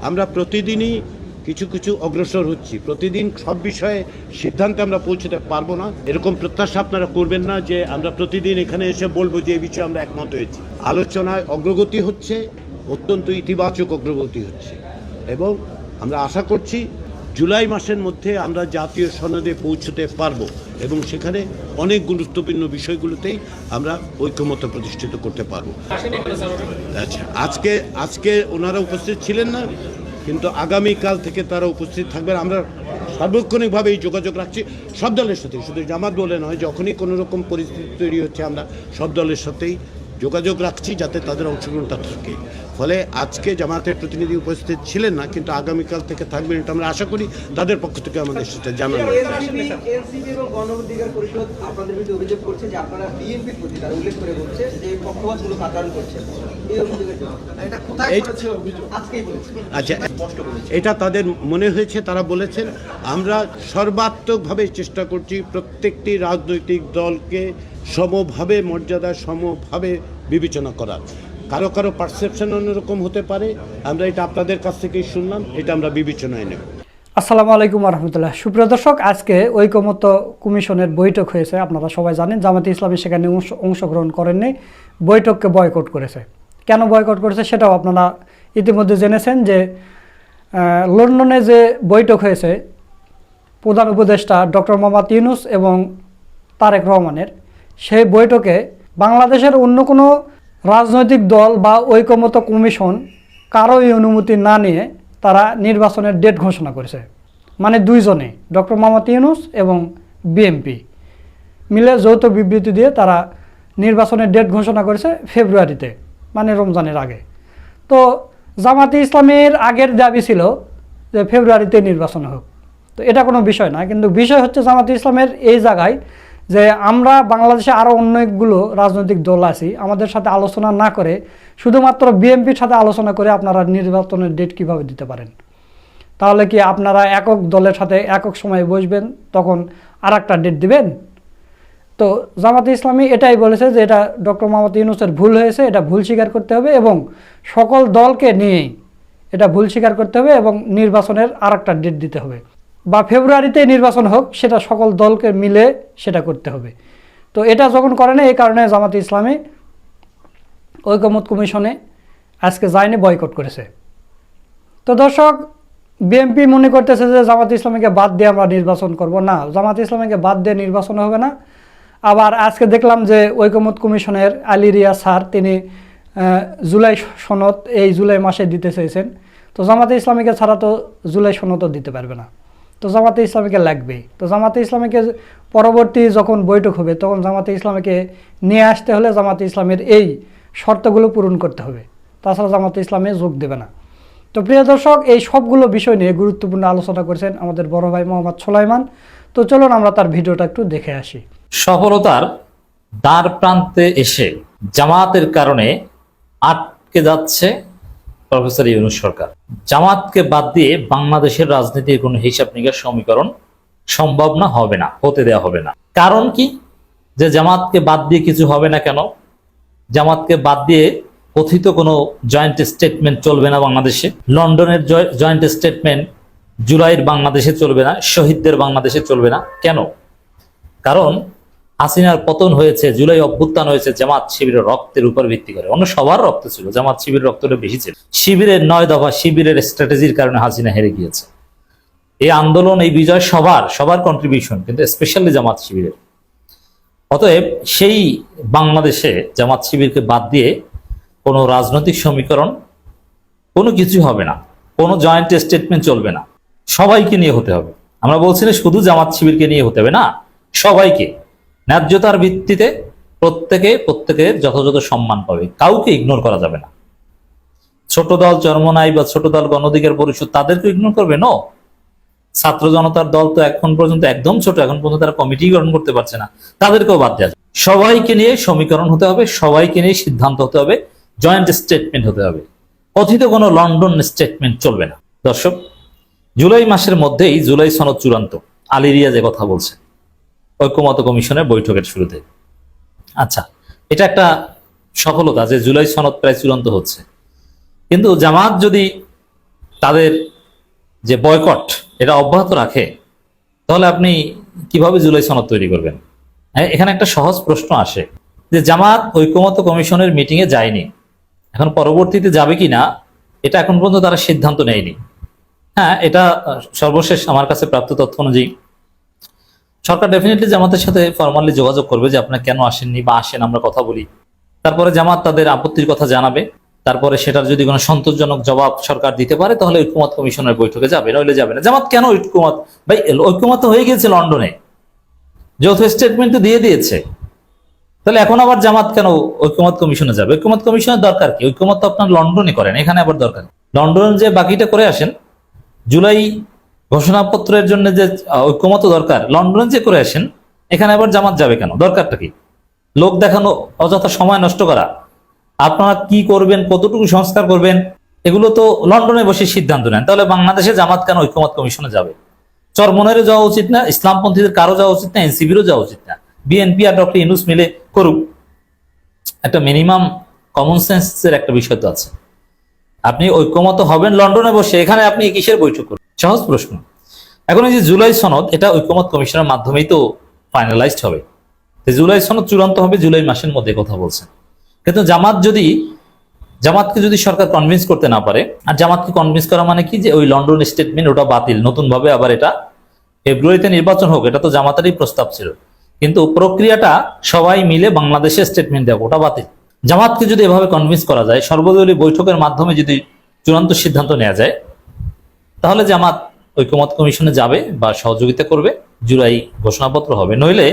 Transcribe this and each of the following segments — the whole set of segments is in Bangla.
আমরা প্রতিদিনই কিছু কিছু অগ্রসর হচ্ছি, প্রতিদিন সব বিষয়ে সিদ্ধান্তে আমরা পৌঁছতে পারবো না, এরকম প্রত্যাশা আপনারা করবেন না যে আমরা প্রতিদিন এখানে এসে বলবো যে এই বিষয়ে আমরা একমত হয়েছি। আলোচনায় অগ্রগতি হচ্ছে, অত্যন্ত ইতিবাচক অগ্রগতি হচ্ছে, এবং আমরা আশা করছি জুলাই মাসের মধ্যে আমরা জাতীয় সনদে পৌঁছতে পারবো এবং সেখানে অনেক গুরুত্বপূর্ণ বিষয়গুলোতেই আমরা ঐকমত্য প্রতিষ্ঠিত করতে পারবো। আচ্ছা, আজকে ওনারা উপস্থিত ছিলেন না, কিন্তু আগামীকাল থেকে তারা উপস্থিত থাকবেন। আমরা সার্বক্ষণিকভাবে এই যোগাযোগ রাখছি সব দলের সাথে, শুধু জামাত বলে নয়, যখনই কোনো রকম পরিস্থিতি তৈরি হচ্ছে আমরা সব দলের সাথেই যোগাযোগ রাখছি যাতে তাদের অংশগ্রহণটা থাকে। ফলে আজকে জামাতের প্রতিনিধি উপস্থিত ছিলেন না, কিন্তু আগামীকাল থেকে থাকবেন, এটা আমরা আশা করি তাদের পক্ষ থেকে আমাদের সেটা জানানো। এনসিপি এবং গণ অধিকার পরিষদ আপনাদের বিরুদ্ধে অভিযোগ করছে যে আপনারা বিএনপির প্রতি তারা উল্লেখ করে বলছে যে পক্ষপাতমূলক আচরণ করছেন। এই অভিযোগের এটা কোথায় করেছে অভিযোগ আজকেই বলেছে। আচ্ছা, এটা তাদের মনে হয়েছে, তারা বলেছেন। আমরা সর্বাত্মকভাবে চেষ্টা করছি প্রত্যেকটি রাজনৈতিক দলকে সমভাবে মর্যাদা, সমভাবে বিবেচনা করার। কারো কারো পারসেপশন অন্যরকম হতে পারে, আমরা এটা আপনাদের কাছ থেকেই শুনলাম, এটা আমরা বিবেচনায় নেব। আসসালামু আলাইকুম রহমতুল্লাহ। সুপ্রিয় দর্শক, আজকে ঐকমত্য কমিশনের বৈঠক হয়েছে। আপনারা সবাই জানেন জামাতে ইসলামী সেখানে অংশগ্রহণ করেননি, বৈঠককে বয়কট করেছে। কেন বয়কট করেছে সেটাও আপনারা ইতিমধ্যে জেনেছেন যে লন্ডনে যে বৈঠক হয়েছে প্রধান উপদেষ্টা ডক্টর মোহাম্মদ ইউনূস এবং তারেক রহমানের, সেই বৈঠকে বাংলাদেশের অন্য কোনো রাজনৈতিক দল বা ঐকমত্য কমিশন কারোই অনুমতি না নিয়ে তারা নির্বাচনের ডেট ঘোষণা করেছে। মানে দুইজনে, ডক্টর মোহাম্মদ ইউনূস এবং বিএনপি মিলে যৌথ বিবৃতি দিয়ে তারা নির্বাচনের ডেট ঘোষণা করেছে ফেব্রুয়ারিতে, মানে রমজানের আগে। তো জামাতে ইসলামের আগের দাবি ছিল যে ফেব্রুয়ারিতে নির্বাচন হোক, তো এটা কোনো বিষয় না। কিন্তু বিষয় হচ্ছে জামাতে ইসলামের এই জায়গায় যে আমরা বাংলাদেশে আরও অনেকগুলো রাজনৈতিক দল আছি, আমাদের সাথে আলোচনা না করে শুধুমাত্র বিএনপির সাথে আলোচনা করে আপনারা নির্বাচনের ডেট কিভাবে দিতে পারেন? তাহলে কি আপনারা একক দলের সাথে একক সময়ে বসবেন, তখন আর একটা ডেট দিবেন? তো জামাতে ইসলামী এটাই বলেছে যে এটা ডক্টর মোহাম্মদ ইউনূসের ভুল হয়েছে, এটা ভুল স্বীকার করতে হবে এবং সকল দলকে নিয়েই এটা ভুল স্বীকার করতে হবে এবং নির্বাচনের আর একটা ডেট দিতে হবে, বা ফেব্রুয়ারিতে নির্বাচন হোক, সেটা সকল দলকে মিলে সেটা করতে হবে। তো এটা যখন করে না, এই কারণে জামাতে ইসলামী ঐকমত্য কমিশনে আজকে যায়নি, বয়কট করেছে। তো দর্শক, বিএনপি মনে করতেছে যে জামাতে ইসলামীকে বাদ দিয়ে আমরা নির্বাচন করব না, জামাতে ইসলামীকে বাদ দিয়ে নির্বাচন হবে না। আবার আজকে দেখলাম যে ঐকমত্য কমিশনের আলী রিয়া স্যার তিনি জুলাই সনদ এই জুলাই মাসে দিতে চেয়েছেন। তো জামাতে ইসলামীকে ছাড়া তো জুলাই সনদও দিতে পারবে না, তো জামাতে ইসলামীকে লাগবেই। তো জামাতে ইসলামীকে পরবর্তী যখন বৈঠক হবে তখন জামাতে ইসলামীকে নিয়ে আসতে হলে জামাতে ইসলামের এই শর্তগুলো পূরণ করতে হবে, তাছাড়া জামাতে ইসলামে যোগ দেবে না। তো প্রিয় দর্শক, এই সবগুলো বিষয় নিয়ে গুরুত্বপূর্ণ আলোচনা করেছেন আমাদের বড় ভাই মোহাম্মদ সোলাইমান। তো চলুন আমরা তার ভিডিওটা একটু দেখে আসি। সফলতার দ্বার প্রান্তে এসে জামাতের কারণে আটকে যাচ্ছে প্রফেসর ইউনূস সরকার। জামাতকে বাদ দিয়ে বাংলাদেশের রাজনীতির কোনো হিসাব নিকাশ সমীকরণ সম্ভব না, হবে না, হতে দেওয়া হবে না। কারণ কি, যে জামাতকে বাদ দিয়ে কিছু হবে না কেন? জামাতকে বাদ দিয়ে কথিত কোনো জয়েন্ট স্টেটমেন্ট চলবে না বাংলাদেশে। লন্ডনের জয়েন্ট স্টেটমেন্ট জুলাইয়ের বাংলাদেশে চলবে না, শহীদদের বাংলাদেশে চলবে না। কেন? কারণ হাসিনার পতন হয়েছে, জুলাই অভ্যুত্থান হয়েছে জামাত শিবিরের রক্তের উপর ভিত্তি করে। অন্য সবার রক্ত ছিল, জামাত শিবিরের রক্তটা বেশি ছিল। শিবিরের 9 দফা শিবিরের স্ট্র্যাটেজির কারণে হাসিনা হেরে গিয়েছে। এই আন্দোলন, এই বিজয় সবার কন্ট্রিবিউশন, কিন্তু স্পেশালি জামাত শিবিরের। অতএব সেই বাংলাদেশে জামাত শিবিরকে বাদ দিয়ে কোনো রাজনৈতিক সমীকরণ, কোনো কিছু হবে না, কোনো জয়েন্ট স্টেটমেন্ট চলবে না। সবাইকে নিয়ে হতে হবে। আমরা বলছি না শুধু জামাত শিবিরকে নিয়ে হতে হবে, না, সবাইকে ন্যায্যতার ভিত্তিতে প্রত্যেকের যথাযথ সম্মান পাবে, কাউকে ইগনোর করা যাবে না। ছোট দল চরমনাই বা ছোট দল গণ অধিকার পরিষদ তাদেরকে ইগনোর করবে? নো। ছাত্র জনতার দল তো এখন পর্যন্ত একদম ছোট, এখন পর্যন্ত তারা কমিটি গঠন করতে পারছে না, তাদেরকেও বাদ দেওয়া যাবে। সবাইকে নিয়ে সমীকরণ হতে হবে, সবাইকে নিয়ে সিদ্ধান্ত হতে হবে, জয়েন্ট স্টেটমেন্ট হতে হবে। কথিত কোনো লন্ডন স্টেটমেন্ট চলবে না। দর্শক, জুলাই মাসের মধ্যেই জুলাই সনদ চূড়ান্ত, আলী রিয়া যে কথা বলছে ঐকমত্য কমিশনের বৈঠকের শুরুতে। আচ্ছা, এটা একটা সফলতা যে জুলাই সনদ প্রায় চূড়ান্ত হচ্ছে। কিন্তু জামাত যদি তাদের যে বয়কট এটা অব্যাহত রাখে, তাহলে আপনি কিভাবে জুলাই সনদ তৈরি করবেন? এখানে একটা সহজ প্রশ্ন আসে যে জামাত ঐকমত্য কমিশনের মিটিংয়ে যায়নি, এখন পরবর্তীতে যাবে কিনা এটা এখন পর্যন্ত তারা সিদ্ধান্ত নেয়নি। হ্যাঁ, এটা সর্বশেষ আমার কাছে প্রাপ্ত তথ্য অনুযায়ী সরকার ডেফিনেটলি জামাতের সাথে ফর্মালি যোগাযোগ করবে যে আপনারা কেন আসেননি বা আসেন, আমরা কথা বলি। তারপরে জামাত তাদের আপত্তির কথা জানাবে, তারপরে সেটার যদি কোনো সন্তোষজনক জবাব সরকার দিতে পারে তাহলে ঐক্যমত কমিশনের বৈঠকে যাবে, নইলে যাবে না। জামাত কেন ঐক্যমত, ভাই ঐক্যমত হয়ে গিয়েছে লন্ডনে, যৌথ স্টেটমেন্ট দিয়ে দিয়েছে, তাহলে এখন আবার জামাত কেন ঐক্যমত কমিশনে যাবে? ঐক্যমত কমিশনের দরকার কি? ঐক্যমত তো আপনার লন্ডনে করেন, এখানে আবার দরকার লন্ডন যে বাকিটা করে আসেন। জুলাই ঘোষণাপত্রের জন্য যে ঐক্যমত দরকার লন্ডনে যে করে আসেন, এখানে আবার জামাত যাবে কেন? দরকারটা কি? লোক দেখানো, অযথা সময় নষ্ট করা। আপনারা কি করবেন, কতটুকু সংস্কার করবেন, এগুলো তো লন্ডনে বসে সিদ্ধান্ত নেন। তাহলে বাংলাদেশে জামাত কেন ঐক্যমত কমিশনে যাবে? চরমনাইরে যাওয়া উচিত না, ইসলামপন্থীদের কারো যাওয়া উচিত না, এনসিপিরও যাওয়া উচিত না। বিএনপি আর ডক্টর ইউনূস মিলে করুক। একটা মিনিমাম কমন সেন্সের একটা বিষয় তো আছে। আপনি ঐক্যমত হবেন লন্ডনে বসে, এখানে আপনি কিসের বৈঠক করবেন? সহজ প্রশ্ন। এখন এই যে জুলাই সনদ, এটা ঐক্যমত কমিশনের মাধ্যমেই তো ফাইনালাইজড হবে। জুলাই সনদ চূড়ান্ত হবে জুলাই মাসের মধ্যে, কথা বলছেন। কিন্তু জামাতকে যদি সরকার কনভিন্স করতে না পারে, আর জামাতকে কনভিন্স করা মানে কি, যে ওই লন্ডন স্টেটমেন্ট ওটা বাতিল, নতুন ভাবে আবার এটা ফেব্রুয়ারিতে নির্বাচন হোক, এটা তো জামাতেরই প্রস্তাব ছিল, কিন্তু প্রক্রিয়াটা সবাই মিলে বাংলাদেশের স্টেটমেন্ট দেবো, ওটা বাতিল। জামাতকে যদি এভাবে কনভিন্স করা যায়, সর্বদলীয় বৈঠকের মাধ্যমে যদি চূড়ান্ত সিদ্ধান্ত নেওয়া যায়, তাহলে জামাত ঐক্যমত কমিশনে যাবে বা সহযোগিতা করবে, জুলাই ঘোষণাপত্র হবে। নইলে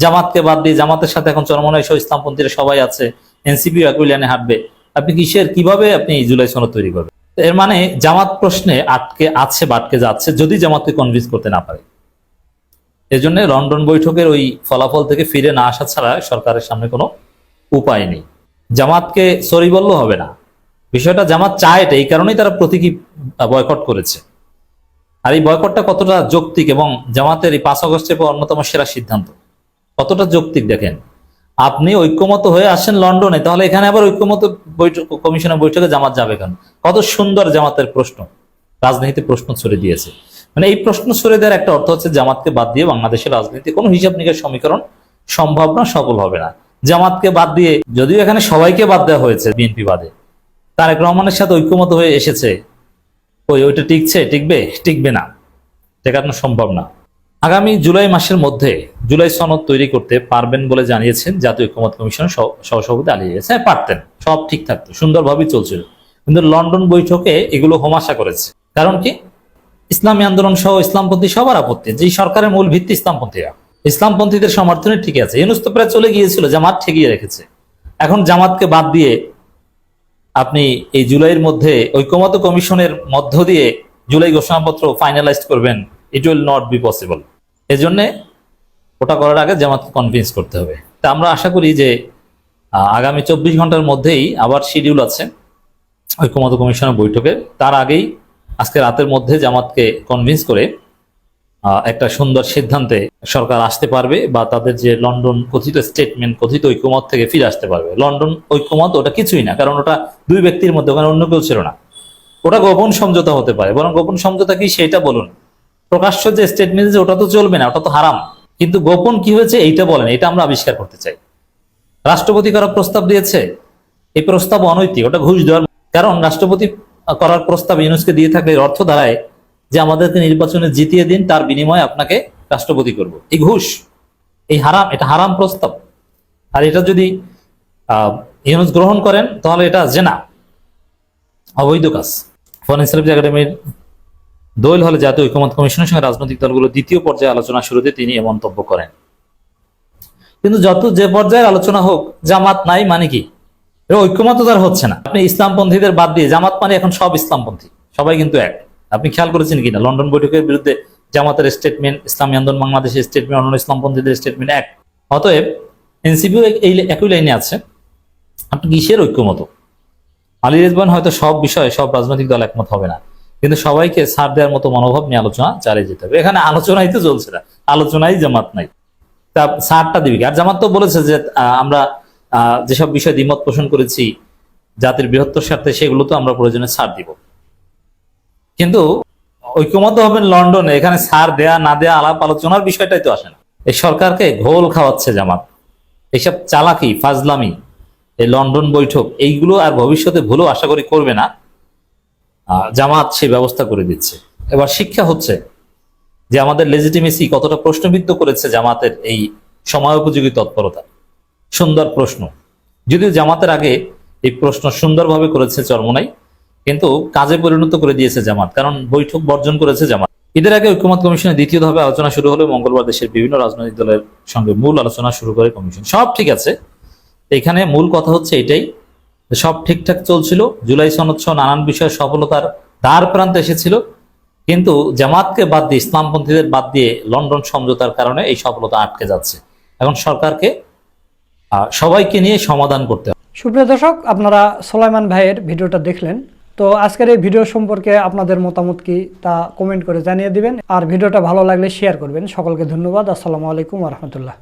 জামাতকে বাদ দিয়ে, জামাতের সাথে এখন চরমনাই সহ ইসলামপন্থীরা সবাই আছে, এনসিপি একই লাইনে হাঁটবে, আপনি কিভাবে আপনি জুলাই সনদ তৈরি করবেন? এর মানে জামাত প্রশ্নে আটকে আছে বা আটকে যাচ্ছে, যদি জামাতকে কনভিন্স করতে না পারে। এজন্য লন্ডন বৈঠকের ওই ফলাফল থেকে ফিরে না আসা ছাড়া সরকারের সামনে কোনো উপায় নেই। জামাতকে সরি বললেও হবে না, বিষয়টা জামাত চায় এটা, এই কারণেই তারা প্রতীকী বয়কট করেছে। আর এই বয়কটটা কতটা যৌক্তিক, এবং জামাতের এই 5 আগস্টের পর অন্যতম সেরা সিদ্ধান্ত কতটা যৌক্তিক দেখেন। আপনি ঐক্যমত হয়ে আসেন লন্ডনে, তাহলে এখানে আবার ঐক্যমত কমিশনের বৈঠকে জামাত যাবে কেন? কত সুন্দর জামাতের প্রশ্ন, রাজনীতিতে প্রশ্ন ছড়ে দিয়েছে। মানে এই প্রশ্ন ছড়ে দেওয়ার একটা অর্থ হচ্ছে জামাতকে বাদ দিয়ে বাংলাদেশের রাজনীতি কোনো হিসাব নিকাশ সমীকরণ সম্ভব না, সফল হবে না। জামাতকে বাদ দিয়ে, যদিও এখানে সবাইকে বাদ দেওয়া হয়েছে বিএনপি বাদে, তারেক রহমানের সাথে ঐক্যমত হয়ে এসেছে, ওইটা টিকবে না, টেকানো সম্ভব না। আগামী জুলাই মাসের মধ্যে জুলাই সনদ তৈরি করতে পারবেন বলে জানিয়েছেন জাতীয় ঐক্যমত কমিশনের সহসভাপতি আলী রিয়াজ। হ্যাঁ, পারতেন, সব ঠিক থাকতো, সুন্দরভাবেই চলছিল। কিন্তু লন্ডন বৈঠকে এগুলো হোমাশা করেছে। কারণ কি? ইসলামী আন্দোলন সহ ইসলামপন্থী সবার আপত্তি, যে সরকারের মূল ভিত্তি ইসলামপন্থীরা, ইসলামপন্থীদের সমর্থনে ঠিক আছে। ইউনূস তো প্রায় চলে গিয়েছিল, জামাত ঠেকিয়ে রেখেছে। এখন জামাতকে বাদ দিয়ে আপনি এই জুলাইয়ের মধ্যে ঐক্যমত কমিশনের মধ্য দিয়ে জুলাই ঘোষণাপত্র ফাইনালাইজ করবেন, it will not be possible. এজন্য ওটা করার আগে জামাতকে কনভিন্স করতে হবে। তা আমরা আশা করি যে আগামী 24 ঘন্টার মধ্যেই আবার শিডিউল আছে ঐক্যমত কমিশনের বৈঠকের। তার আগেই আজকে রাতের মধ্যে জামাতকে কনভিন্স করে একটা সুন্দর সিদ্ধান্তে সরকার আসতে পারবে, বা তাদের যে লন্ডন কথিত স্টেটমেন্ট, কথিত ঐক্যমত থেকে ফিরে আসতে পারবে। লন্ডন ঐক্যমত ওটা কিছুই না, কারণ ওটা 2 ব্যক্তির মধ্যে, ওখানে অন্য কেউ ছিল না। ওটা গোপন সমঝোতা হতে পারে, বরং গোপন সমঝোতা কি সেটা বলুন। প্রকাশ্য যে স্টেটমেন্ট, ওটা তো চলবে না, ওটা তো হারাম। কিন্তু গোপন কি হয়েছে এইটা বলেন, এটা আমরা আবিষ্কার করতে চাই। রাষ্ট্রপতি করার প্রস্তাব দিয়েছে, এই প্রস্তাব অনৈতিক, ওটা ঘুষ দেওয়ার। কারণ রাষ্ট্রপতি করার প্রস্তাব ইউনূসকে দিয়ে থাকলে অর্থ দাঁড়ায় যে আমাদেরকে নির্বাচনে জিতিয়ে দিন, তার বিনিময়ে আপনাকে রাষ্ট্রপতি করব। এই ঘুষ, এই হারাম, এটা হারাম প্রস্তাব। আর এটা যদি ইউনূস গ্রহণ করেন তাহলে এটা জেনা, অবৈধ কাজ। ফরেন সার্ভিস একাডেমির দোয়েল হলে জাতীয় ঐক্যমত কমিশনের সঙ্গে রাজনৈতিক দলগুলো দ্বিতীয় পর্যায়ে আলোচনা শুরুতে তিনি এ মন্তব্য করেন। কিন্তু যে পর্যায়ের আলোচনা হোক, জামাত নাই মানে কি? ঐক্যমত তার হচ্ছে না। আপনি ইসলামপন্থীদের বাদ দিয়ে, জামাত মানে এখন সব ইসলামপন্থী, সবাই কিন্তু এক। আপনি খেয়াল করেছেন কিনা, লন্ডন বৈঠকের বিরুদ্ধে জামাতের স্টেটমেন্ট, ইসলামী আন্দোলন বাংলাদেশের স্টেটমেন্ট, অন্যান্য ইসলামপন্থীদের স্টেটমেন্ট এক। অতএব এনসিপিও এই একই লাইনে আছে। আপনি কিসের ঐক্যমত? আলী রেজওয়ান হয়তো সব বিষয়ে সব রাজনৈতিক দল একমত হবে না, কিন্তু সবাইকে ছাড় দেওয়ার মতো মনোভাব নিয়ে আলোচনা চালিয়ে যেতে হবে। এখানে আলোচনাই তো চলছে না, আলোচনাই জামাত নাই, তা ছাড়টা দিবি। আর জামাত তো বলেছে যে আমরা যেসব বিষয়ে দ্বিমত পোষণ করেছি জাতির বৃহত্তর স্বার্থে, সেগুলো তো আমরা প্রয়োজনে ছাড় দিব। কিন্তু ঐক্যমত্য হবেন লন্ডনে, এখানে ছাড় দেয়া না দেয়া আলাপ আলোচনার বিষয়টাই তো আসে না। এই সরকারকে ঘোল খাওয়াচ্ছে জামাত, এইসব চালাকি ফাজলামি, এই লন্ডন বৈঠক, এইগুলো আর ভবিষ্যতে ভুলও আশা করি করবে না। জামাত সেই ব্যবস্থা করে দিচ্ছে। এবার শিক্ষা হচ্ছে যে আমাদের লেজিটিমেসি কতটা প্রশ্নবিদ্ধ করেছে জামাতের এই সময়োপযোগী তৎপরতা। সুন্দর প্রশ্ন, যদিও জামাতের আগে এই প্রশ্ন সুন্দরভাবে করেছে চরমোনাই, কিন্তু কাজে পরিণত করে দিয়েছে জামাত, কারণ বৈঠক বর্জন করেছে জামাত। ঈদের আগে ঐক্যমত কমিশনের দ্বিতীয় ধাপে আলোচনা শুরু হলে মঙ্গলবার দেশের বিভিন্ন রাজনৈতিক দলের সঙ্গে মূল আলোচনা শুরু করে কমিশন। সব ঠিক আছে, এখানে মূল কথা হচ্ছে এটাই, সব ঠিকঠাক চলছিল, জুলাই সনদ সহ নানান বিষয়ে সফলতার দ্বার প্রান্তে এসেছিল, কিন্তু জামাতকে বাদ দিয়ে, ইসলামপন্থীদের বাদ দিয়ে লন্ডন সমঝোতার কারণে এই সফলতা আটকে যাচ্ছে। এখন সরকারকে সবাইকে নিয়ে সমাধান করতে হবে। সুপ্রিয় দর্শক, আপনারা সোলাইমান ভাইয়ের ভিডিওটা দেখলেন। তো আজকের এই ভিডিও সম্পর্কে আপনাদের মতামত কি তা কমেন্ট করে জানিয়ে দিবেন, আর ভিডিওটা ভালো লাগলে শেয়ার করবেন। সকলকে ধন্যবাদ। আসসালামু আলাইকুম ওয়া রাহমাতুল্লাহ।